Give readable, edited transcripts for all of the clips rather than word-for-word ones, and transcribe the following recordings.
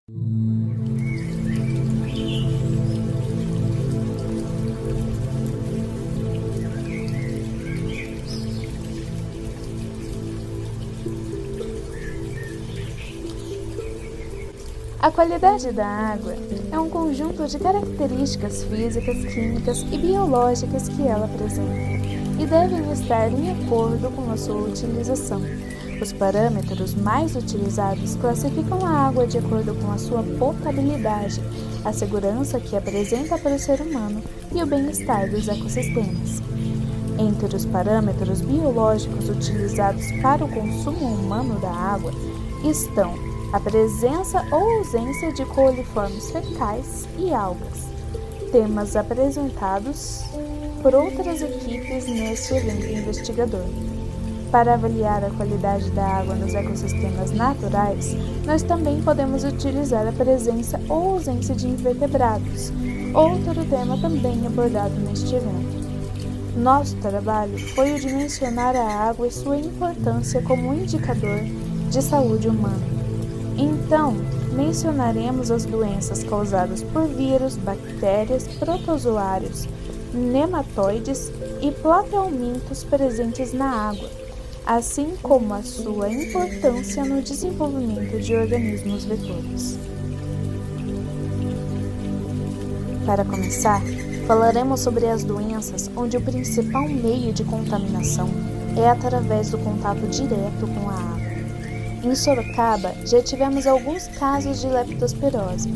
A qualidade da água é um conjunto de características físicas, químicas e biológicas que ela apresenta e devem estar em acordo com a sua utilização. Os parâmetros mais utilizados classificam a água de acordo com a sua potabilidade, a segurança que apresenta para o ser humano e o bem-estar dos ecossistemas. Entre os parâmetros biológicos utilizados para o consumo humano da água estão a presença ou ausência de coliformes fecais e algas, temas apresentados por outras equipes neste evento investigador. Para avaliar a qualidade da água nos ecossistemas naturais, nós também podemos utilizar a presença ou ausência de invertebrados, outro tema também abordado neste evento. Nosso trabalho foi o de mencionar a água e sua importância como indicador de saúde humana. Então, mencionaremos as doenças causadas por vírus, bactérias, protozoários, nematóides e platelmintos presentes na água, assim como a sua importância no desenvolvimento de organismos vetores. Para começar, falaremos sobre as doenças onde o principal meio de contaminação é através do contato direto com a água. Em Sorocaba, já tivemos alguns casos de leptospirose,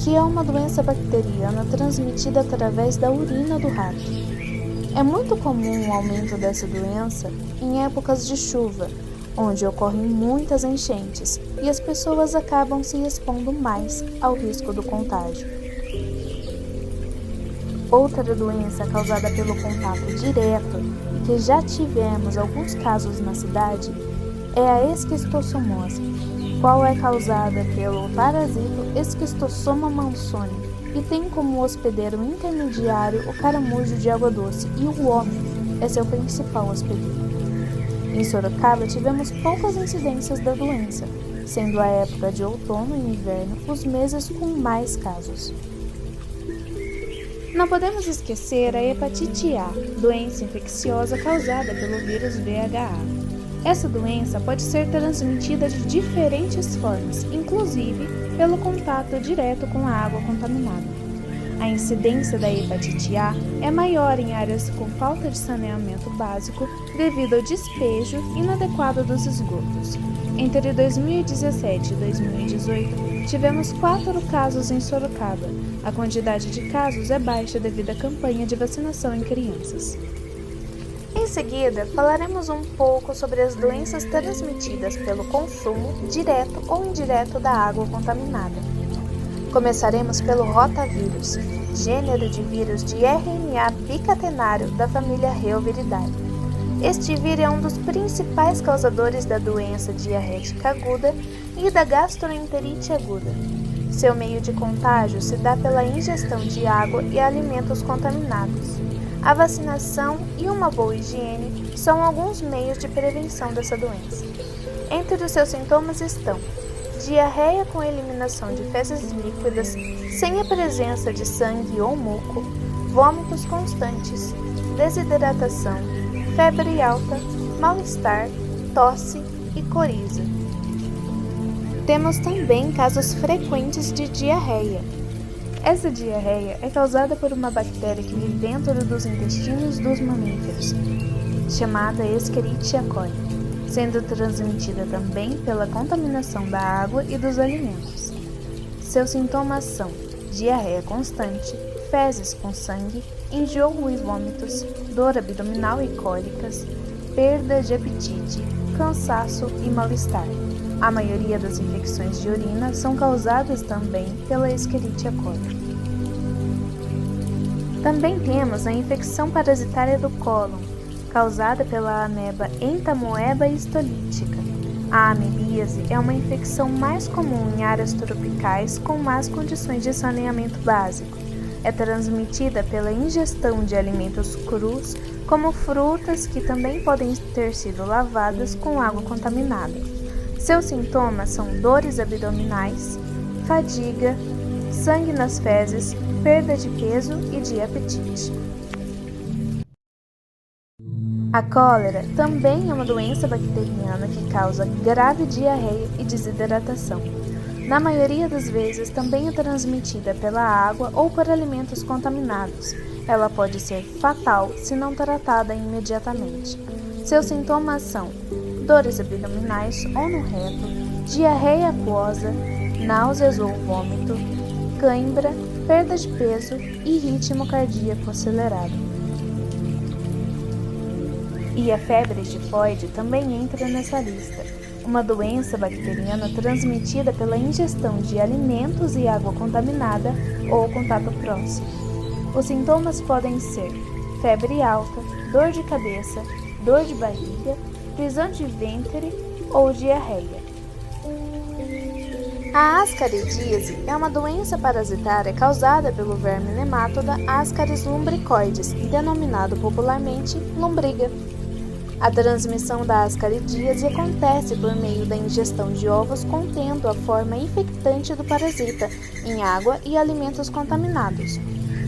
que é uma doença bacteriana transmitida através da urina do rato. É muito comum o aumento dessa doença em épocas de chuva, onde ocorrem muitas enchentes e as pessoas acabam se expondo mais ao risco do contágio. Outra doença causada pelo contato direto, e que já tivemos alguns casos na cidade, é a esquistossomose, qual é causada pelo parasito Esquistossoma mansoni e tem como hospedeiro intermediário o caramujo de água doce e o homem é seu principal hospedeiro. Em Sorocaba tivemos poucas incidências da doença, sendo a época de outono e inverno os meses com mais casos. Não podemos esquecer a hepatite A, doença infecciosa causada pelo vírus VHA. Essa doença pode ser transmitida de diferentes formas, inclusive pelo contato direto com a água contaminada. A incidência da hepatite A é maior em áreas com falta de saneamento básico devido ao despejo inadequado dos esgotos. Entre 2017 e 2018, tivemos 4 casos em Sorocaba. A quantidade de casos é baixa devido à campanha de vacinação em crianças. Em seguida, falaremos um pouco sobre as doenças transmitidas pelo consumo, direto ou indireto, da água contaminada. Começaremos pelo rotavírus, gênero de vírus de RNA bicatenário da família Reoviridae. Este vírus é um dos principais causadores da doença diarrética aguda e da gastroenterite aguda. Seu meio de contágio se dá pela ingestão de água e alimentos contaminados. A vacinação e uma boa higiene são alguns meios de prevenção dessa doença. Entre os seus sintomas estão diarreia com eliminação de fezes líquidas, sem a presença de sangue ou muco, vômitos constantes, desidratação, febre alta, mal-estar, tosse e coriza. Temos também casos frequentes de diarreia. Essa diarreia é causada por uma bactéria que vive dentro dos intestinos dos mamíferos, chamada Escherichia coli, sendo transmitida também pela contaminação da água e dos alimentos. Seus sintomas são diarreia constante, fezes com sangue, enjoo e vômitos, dor abdominal e cólicas, perda de apetite, cansaço e mal-estar. A maioria das infecções de urina são causadas também pela Escherichia coli. Também temos a infecção parasitária do cólon, causada pela ameba Entamoeba histolítica. A amebíase é uma infecção mais comum em áreas tropicais com más condições de saneamento básico. É transmitida pela ingestão de alimentos crus, como frutas que também podem ter sido lavadas com água contaminada. Seus sintomas são dores abdominais, fadiga, sangue nas fezes, perda de peso e de apetite. A cólera também é uma doença bacteriana que causa grave diarreia e desidratação. Na maioria das vezes, também é transmitida pela água ou por alimentos contaminados. Ela pode ser fatal se não tratada imediatamente. Seus sintomas são dores abdominais ou no reto, diarreia aquosa, náuseas ou vômito, cãibra, perda de peso e ritmo cardíaco acelerado. E a febre tifoide também entra nessa lista, uma doença bacteriana transmitida pela ingestão de alimentos e água contaminada ou contato próximo. Os sintomas podem ser febre alta, dor de cabeça, dor de barriga, prisão de ventre ou diarreia. A ascaridíase é uma doença parasitária causada pelo verme nematoda Ascaris lumbricoides, denominado popularmente lombriga. A transmissão da ascaridíase acontece por meio da ingestão de ovos contendo a forma infectante do parasita em água e alimentos contaminados.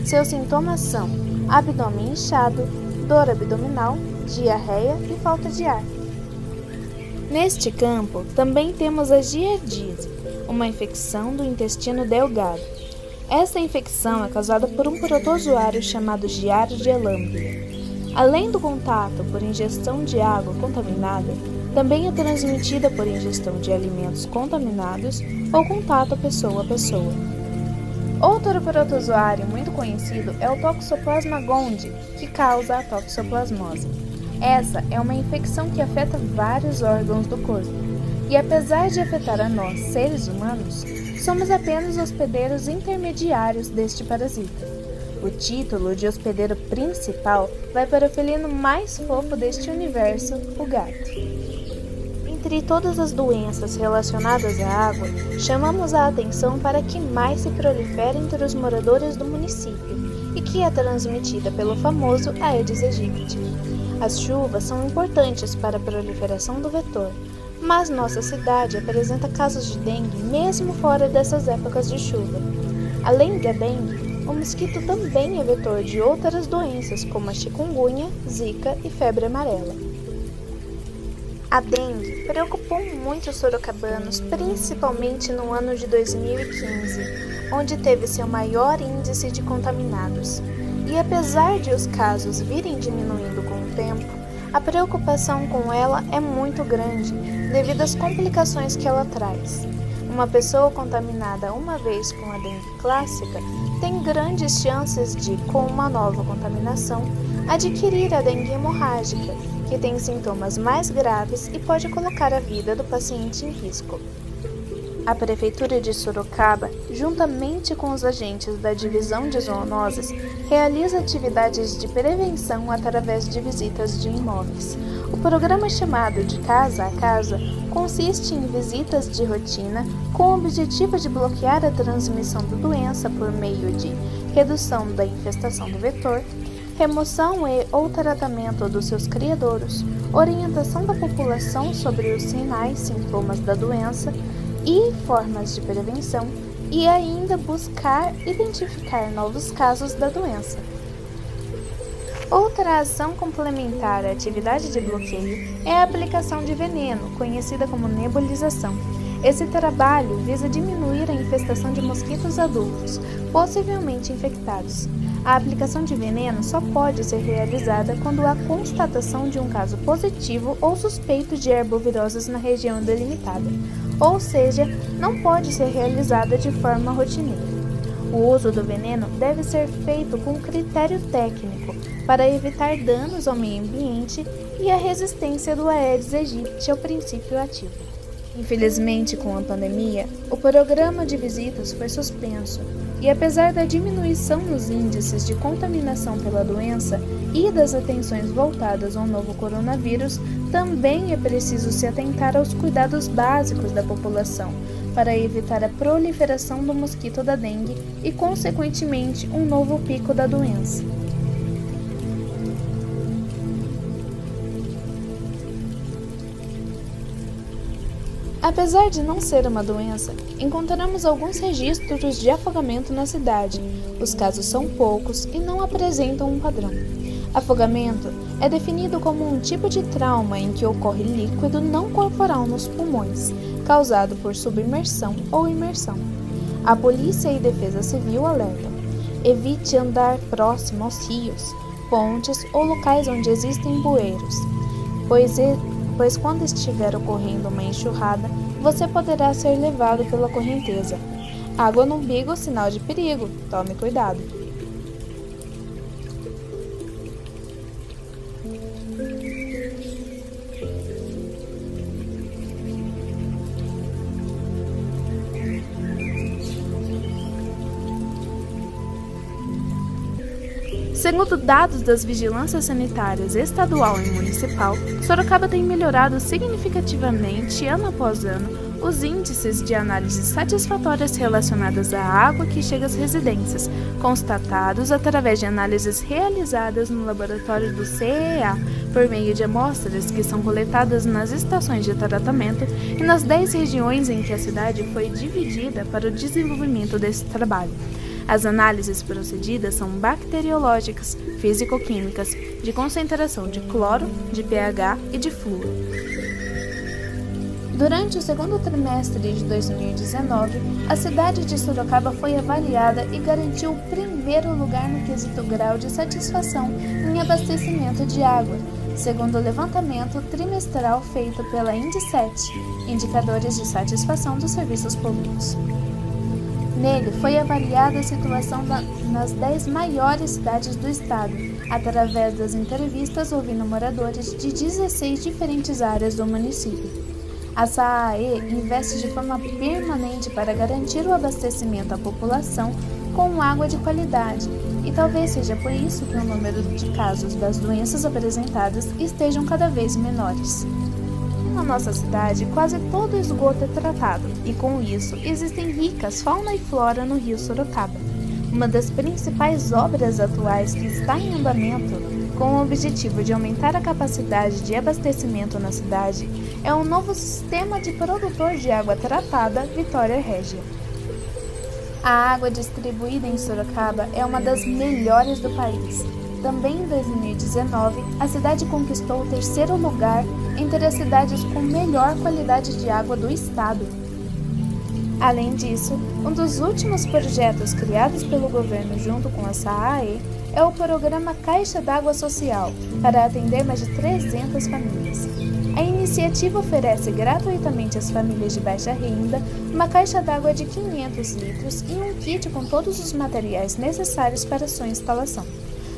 Seus sintomas são abdômen inchado, dor abdominal, diarreia e falta de ar. Neste campo, também temos a giardíase, uma infecção do intestino delgado. Essa infecção é causada por um protozoário chamado Giardia lamblia. Além do contato por ingestão de água contaminada, também é transmitida por ingestão de alimentos contaminados ou contato pessoa a pessoa. Outro protozoário muito conhecido é o Toxoplasma gondii, que causa a toxoplasmose. Essa é uma infecção que afeta vários órgãos do corpo, e apesar de afetar a nós, seres humanos, somos apenas hospedeiros intermediários deste parasita. O título de hospedeiro principal vai para o felino mais fofo deste universo, o gato. Entre todas as doenças relacionadas à água, chamamos a atenção para a que mais se prolifera entre os moradores do município e que é transmitida pelo famoso Aedes aegypti. As chuvas são importantes para a proliferação do vetor, mas nossa cidade apresenta casos de dengue mesmo fora dessas épocas de chuva. Além da dengue, o mosquito também é vetor de outras doenças como a chikungunya, zika e febre amarela. A dengue preocupou muito os sorocabanos, principalmente no ano de 2015, onde teve seu maior índice de contaminados. E apesar de os casos virem diminuindo com o tempo, a preocupação com ela é muito grande devido às complicações que ela traz. Uma pessoa contaminada uma vez com a dengue clássica tem grandes chances de, com uma nova contaminação, adquirir a dengue hemorrágica, que tem sintomas mais graves e pode colocar a vida do paciente em risco. A Prefeitura de Sorocaba, juntamente com os agentes da Divisão de Zoonoses, realiza atividades de prevenção através de visitas de imóveis. O programa chamado de Casa a Casa consiste em visitas de rotina com o objetivo de bloquear a transmissão da doença por meio de redução da infestação do vetor, remoção e ou tratamento dos seus criadouros, orientação da população sobre os sinais e sintomas da doença e formas de prevenção, e ainda buscar identificar novos casos da doença. Outra ação complementar à atividade de bloqueio é a aplicação de veneno, conhecida como nebulização. Esse trabalho visa diminuir a infestação de mosquitos adultos, possivelmente infectados. A aplicação de veneno só pode ser realizada quando há constatação de um caso positivo ou suspeito de herboviroses na região delimitada, ou seja, não pode ser realizada de forma rotineira. O uso do veneno deve ser feito com critério técnico para evitar danos ao meio ambiente e a resistência do Aedes aegypti ao princípio ativo. Infelizmente, com a pandemia, o programa de visitas foi suspenso e, apesar da diminuição nos índices de contaminação pela doença e das atenções voltadas ao novo coronavírus, também é preciso se atentar aos cuidados básicos da população para evitar a proliferação do mosquito da dengue e, consequentemente, um novo pico da doença. Apesar de não ser uma doença, encontramos alguns registros de afogamento na cidade. Os casos são poucos e não apresentam um padrão. Afogamento é definido como um tipo de trauma em que ocorre líquido não corporal nos pulmões, causado por submersão ou imersão. A Polícia e Defesa Civil alertam: evite andar próximo aos rios, pontes ou locais onde existem bueiros, pois quando estiver ocorrendo uma enxurrada, você poderá ser levado pela correnteza. Água no umbigo, sinal de perigo. Tome cuidado. Segundo dados das vigilâncias sanitárias estadual e municipal, Sorocaba tem melhorado significativamente, ano após ano, os índices de análises satisfatórias relacionadas à água que chega às residências, constatados através de análises realizadas no laboratório do CEA, por meio de amostras que são coletadas nas estações de tratamento e nas 10 regiões em que a cidade foi dividida para o desenvolvimento desse trabalho. As análises procedidas são bacteriológicas, físico-químicas, de concentração de cloro, de pH e de flúor. Durante o segundo trimestre de 2019, a cidade de Sorocaba foi avaliada e garantiu o primeiro lugar no quesito grau de satisfação em abastecimento de água, segundo o levantamento trimestral feito pela Indicet, Indicadores de Satisfação dos Serviços Públicos. Nele foi avaliada a situação nas 10 maiores cidades do estado, através das entrevistas ouvindo moradores de 16 diferentes áreas do município. A SAAE investe de forma permanente para garantir o abastecimento à população com água de qualidade, e talvez seja por isso que o número de casos das doenças apresentadas estejam cada vez menores. Na nossa cidade, quase todo o esgoto é tratado, e com isso existem ricas fauna e flora no rio Sorocaba. Uma das principais obras atuais que está em andamento, com o objetivo de aumentar a capacidade de abastecimento na cidade, é o novo sistema de produtor de água tratada Vitória Régia. A água distribuída em Sorocaba é uma das melhores do país. Também em 2019, a cidade conquistou o 3º lugar entre as cidades com melhor qualidade de água do estado. Além disso, um dos últimos projetos criados pelo governo junto com a SAAE é o programa Caixa d'Água Social, para atender mais de 300 famílias. A iniciativa oferece gratuitamente às famílias de baixa renda uma caixa d'água de 500 litros e um kit com todos os materiais necessários para sua instalação.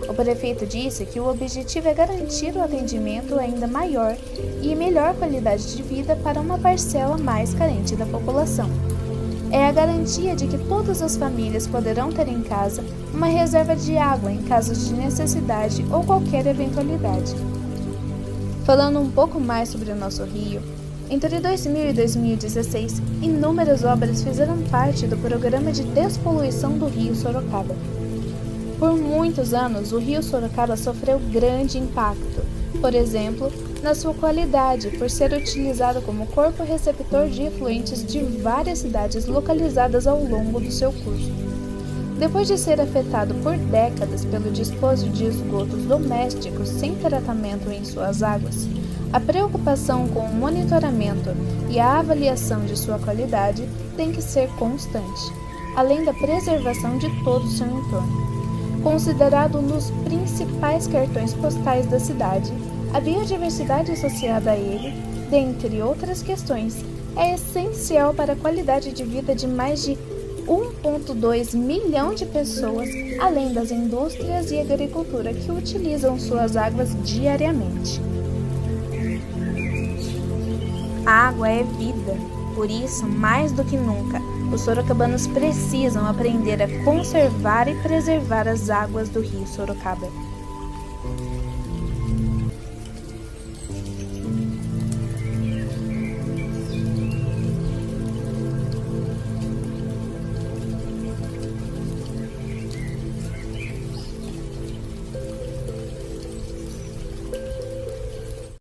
O prefeito disse que o objetivo é garantir o atendimento ainda maior e melhor qualidade de vida para uma parcela mais carente da população. É a garantia de que todas as famílias poderão ter em casa uma reserva de água em casos de necessidade ou qualquer eventualidade. Falando um pouco mais sobre o nosso rio, entre 2000 e 2016, inúmeras obras fizeram parte do programa de despoluição do rio Sorocaba. Por muitos anos, o rio Sorocaba sofreu grande impacto, por exemplo, na sua qualidade, por ser utilizado como corpo receptor de efluentes de várias cidades localizadas ao longo do seu curso. Depois de ser afetado por décadas pelo despojo de esgotos domésticos sem tratamento em suas águas, a preocupação com o monitoramento e a avaliação de sua qualidade tem que ser constante, além da preservação de todo o seu entorno. Considerado um dos principais cartões postais da cidade, a biodiversidade associada a ele, dentre outras questões, é essencial para a qualidade de vida de mais de 1,2 milhão de pessoas, além das indústrias e agricultura que utilizam suas águas diariamente. A água é vida, por isso, mais do que nunca, os sorocabanos precisam aprender a conservar e preservar as águas do rio Sorocaba.